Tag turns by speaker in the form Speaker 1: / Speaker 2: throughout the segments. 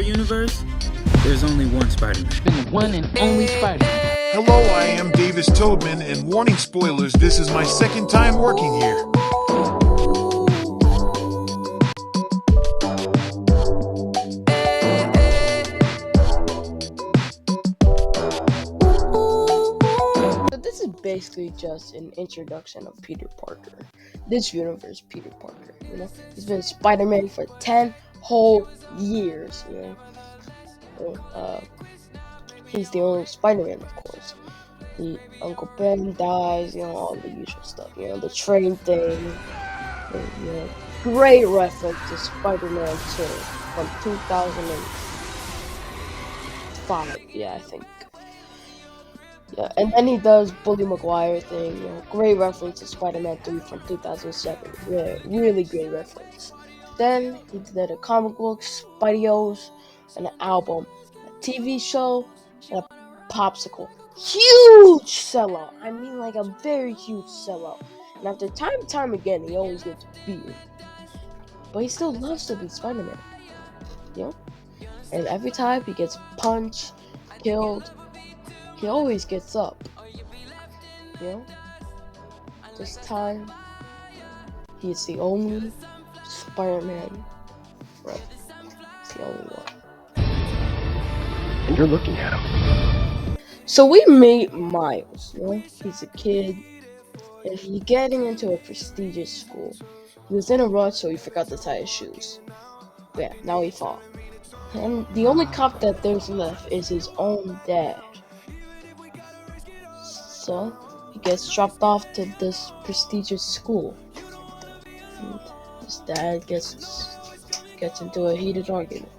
Speaker 1: universe, there's only one Spider-Man.
Speaker 2: The one and only Spider-Man.
Speaker 3: Hello, I am Davis Toadman, and warning spoilers, this is my second time working here.
Speaker 4: So this is basically just an introduction of Peter Parker. This universe, Peter Parker, you know? He's been Spider-Man for 10 whole years, you know? He's the only Spider-Man, of course. Uncle Ben dies, you know, all the usual stuff, you know, the train thing, you know, great reference to Spider-Man 2 from 2005, yeah, I think. Yeah, and then he does Bully Maguire thing, you know, great reference to Spider-Man 3 from 2007, yeah, really great reference. Then he did a comic book, Spideyos, an album, a TV show, and a popsicle. Huge sellout. I mean, like a very huge sellout. And after time again, he always gets beaten. But he still loves to be Spider-Man. You know? And every time he gets punched, killed, he always gets up. You know? This time, he's the only Spider-Man. Right. He's the only one.
Speaker 5: And you're looking at him.
Speaker 4: So we meet Miles, you know? He's a kid, and he's getting into a prestigious school. He was in a rush, so he forgot to tie his shoes. But yeah, now he fought. And the only cop that there's left is his own dad. So, he gets dropped off to this prestigious school. And his dad gets into a heated argument.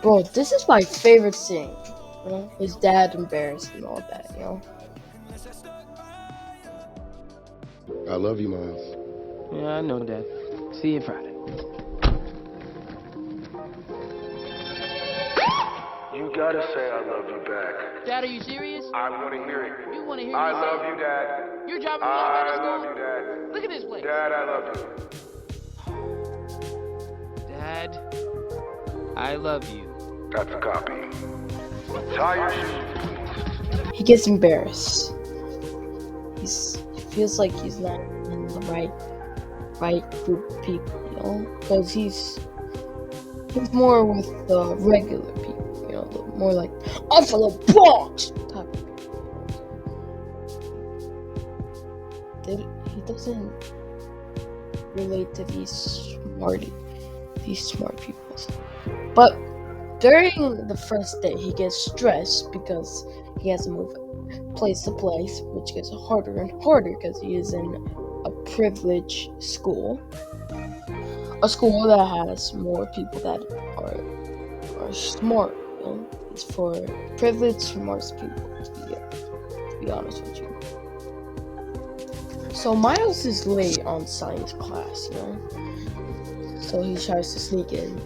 Speaker 4: Bro, this is my favorite scene. You know, his dad embarrassed and all that, you know.
Speaker 5: I love you, Miles.
Speaker 2: Yeah, I know that. See you Friday.
Speaker 6: You gotta say I love you back.
Speaker 2: Dad, are you serious?
Speaker 6: I wanna hear it.
Speaker 2: You want to hear me
Speaker 6: I
Speaker 2: say
Speaker 6: love
Speaker 2: it?
Speaker 6: you, Dad.
Speaker 2: You're dropping me off
Speaker 6: I
Speaker 2: at
Speaker 6: love
Speaker 2: school?
Speaker 6: you, Dad.
Speaker 2: Look at this place.
Speaker 6: Dad, I love you.
Speaker 2: Dad, I love you.
Speaker 6: That's a copy. Tie your shoes, please.
Speaker 4: He gets embarrassed. He feels like he's not in the right group of people, you know, because he's more with the regular people, you know, more like I'm from the Bronx type of people. He doesn't relate to these smart people, but. During the first day, he gets stressed because he has to move place to place, which gets harder and harder because he is in a privileged school. A school that has more people that are smart, you know? It's for privileged, smart people, to be honest with you. So Miles is late on science class, you know? So he tries to sneak in.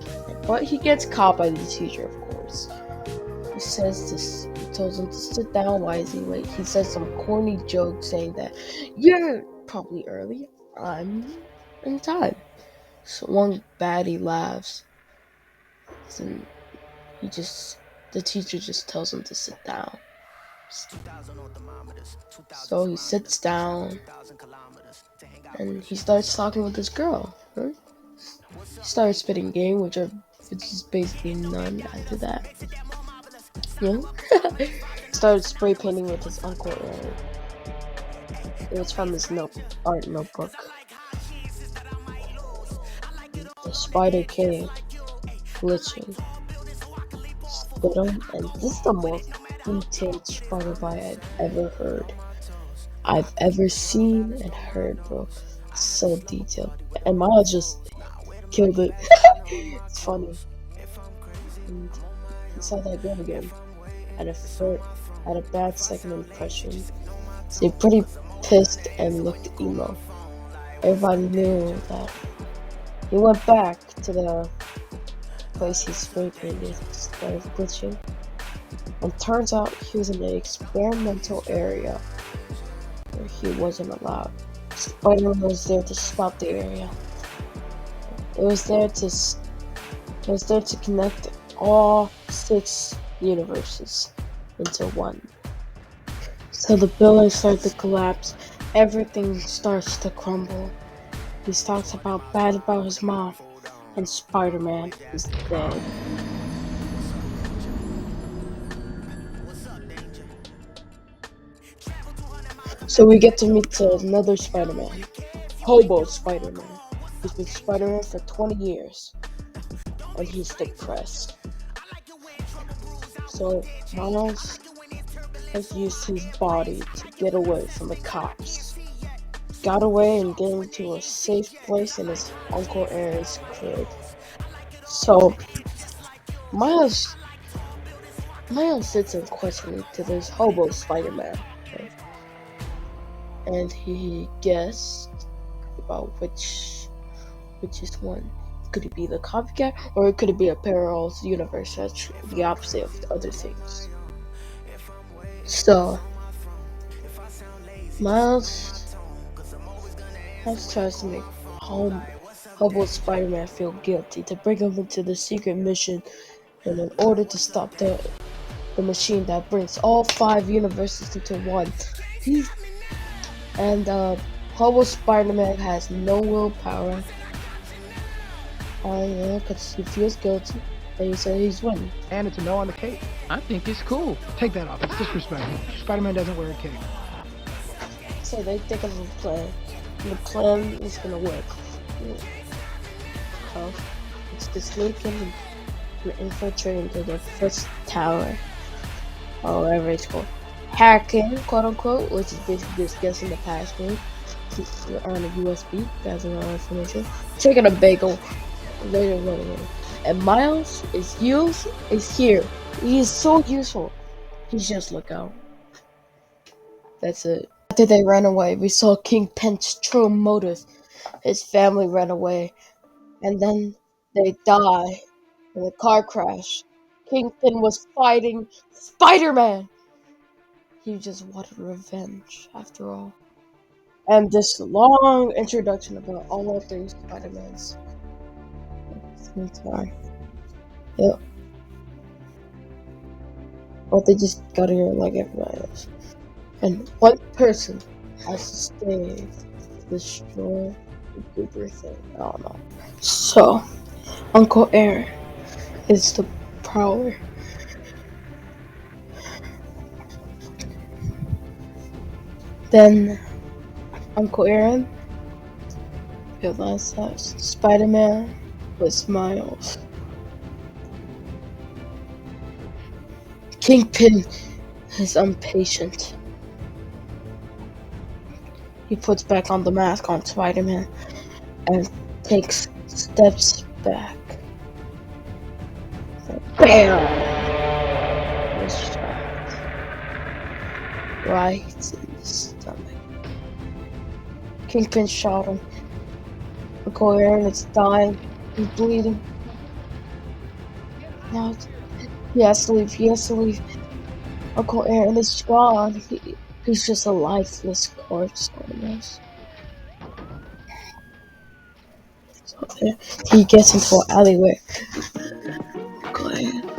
Speaker 4: But he gets caught by the teacher, of course. He tells him to sit down. Why is he late? He says some corny joke saying that you're probably early. I'm in time. So one baddie laughs. And the teacher just tells him to sit down. So he sits down and he starts talking with this girl. Right? He started spitting game, which is basically none after that. Yeah. Started spray painting with his uncle. It was from his art notebook. The spider came, glitching, spit him, and this is the most detailed spider bite I've ever seen and heard, bro. So detailed, and Miles just killed it. It's funny. And he saw that girl again. Had a bad second impression. So he pretty pissed and looked emo. Everybody knew that. He went back to the place he spray painted, started glitching. And turns out he was in the experimental area where he wasn't allowed. Spider-Man was there to stop the area. It was there to connect all 6 universes into one. So the buildings start to collapse, everything starts to crumble. He talks bad about his mom, and Spider-Man is dead. So we get to meet another Spider-Man, Hobo Spider-Man. He's been Spider-Man for 20 years, and he's depressed. So Miles has used his body to get away from the cops. Got away and get into a safe place in his Uncle Aaron's crib. So Miles sits and questioning to this Hobo Spider-Man. Okay? And he guessed about which is one. Could it be the copycat, or could it be a parallel universe that's the opposite of the other things? So Miles tries to make Hobo Spider-Man feel guilty to bring him into the secret mission, and in order to stop the machine that brings all 5 universes into one. Hobo Spider-Man has no willpower. Because he feels guilty, and he said he's winning.
Speaker 7: And it's a no on the cape.
Speaker 2: I think it's cool.
Speaker 7: Take that off. It's disrespectful. Spider-Man doesn't wear a cape.
Speaker 4: So they think of a plan. And the plan is gonna work. So it's to sneak in and infiltrate into the first tower, or whatever it's called. Hacking, quote unquote, which is basically just guessing the password on a USB. That's another information. Taking a bagel. Later. And Miles is here. He is so useful. He's just look out. That's it. After they ran away, we saw Kingpin's true motive. His family ran away, and then they die in a car crash. Kingpin was fighting Spider-Man. He just wanted revenge, after all. And this long introduction about all 3 Spider-Mans. Sorry. Yep. But they just got here like everybody else. And one person has to destroy the Goober thing. I don't know. So, Uncle Aaron is the Prowler. Then Uncle Aaron realized that Spider-Man was Miles. Kingpin is impatient. He puts back on the mask on Spider-Man and takes steps back. BAM! Was shot right in the stomach. Kingpin shot him. Uncle Aaron is dying. He's bleeding. Now he has to leave. Uncle Aaron is gone. He's just a lifeless corpse almost. So he gets into an alleyway. Uncle Aaron.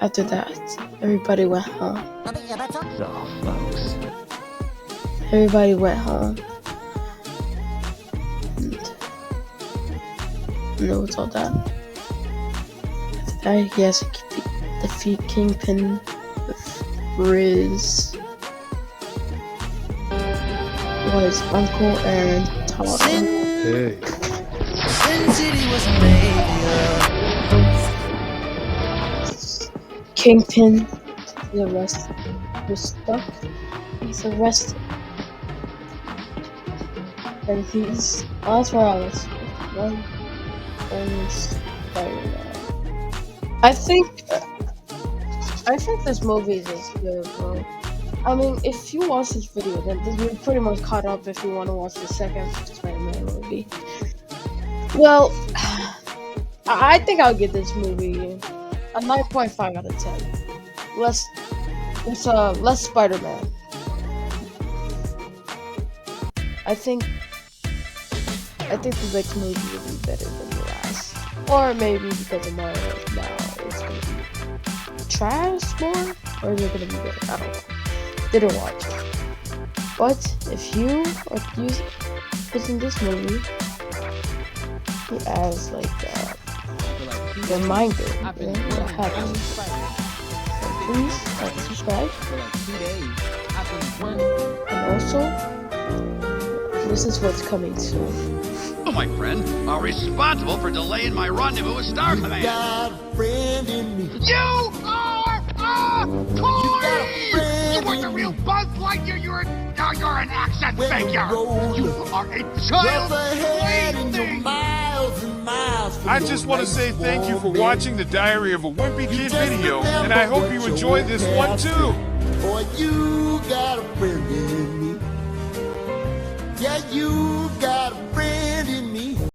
Speaker 4: After that, everybody went home.
Speaker 2: So, folks.
Speaker 4: Everybody went home. And it was all that. After that, he has to defeat Kingpin with Riz. What his Uncle Aaron taught him.
Speaker 5: Hey.
Speaker 4: Kingpin is arrested. He's stuck. He's arrested. And he's Miles Morales. One only Spider-Man. I think this movie is just good, bro. I mean, if you watch this video, then you're pretty much caught up if you want to watch the second Spider-Man movie. Well, I think I'll give this movie a 9.5 out of 10. Less Spider-Man. I think the next movie will be better than the last. Or maybe because of Mario now it's gonna be trash more? Or is it gonna be better? I don't know. Didn't watch it. But if you are using this movie as like a reminder, you know, what happened. So please like and subscribe. And also, this is what's coming soon.
Speaker 8: You, my friend, are responsible for delaying my rendezvous with Star Command. You are a toy! You weren't the real Buzz Lightyear. You're an action figure. You are a child plaything.
Speaker 3: I just want to say thank you for watching the Diary of a Wimpy Kid video, and I hope you enjoyed this one too.
Speaker 9: Boy, you got a friend in me. Yeah, you got a friend.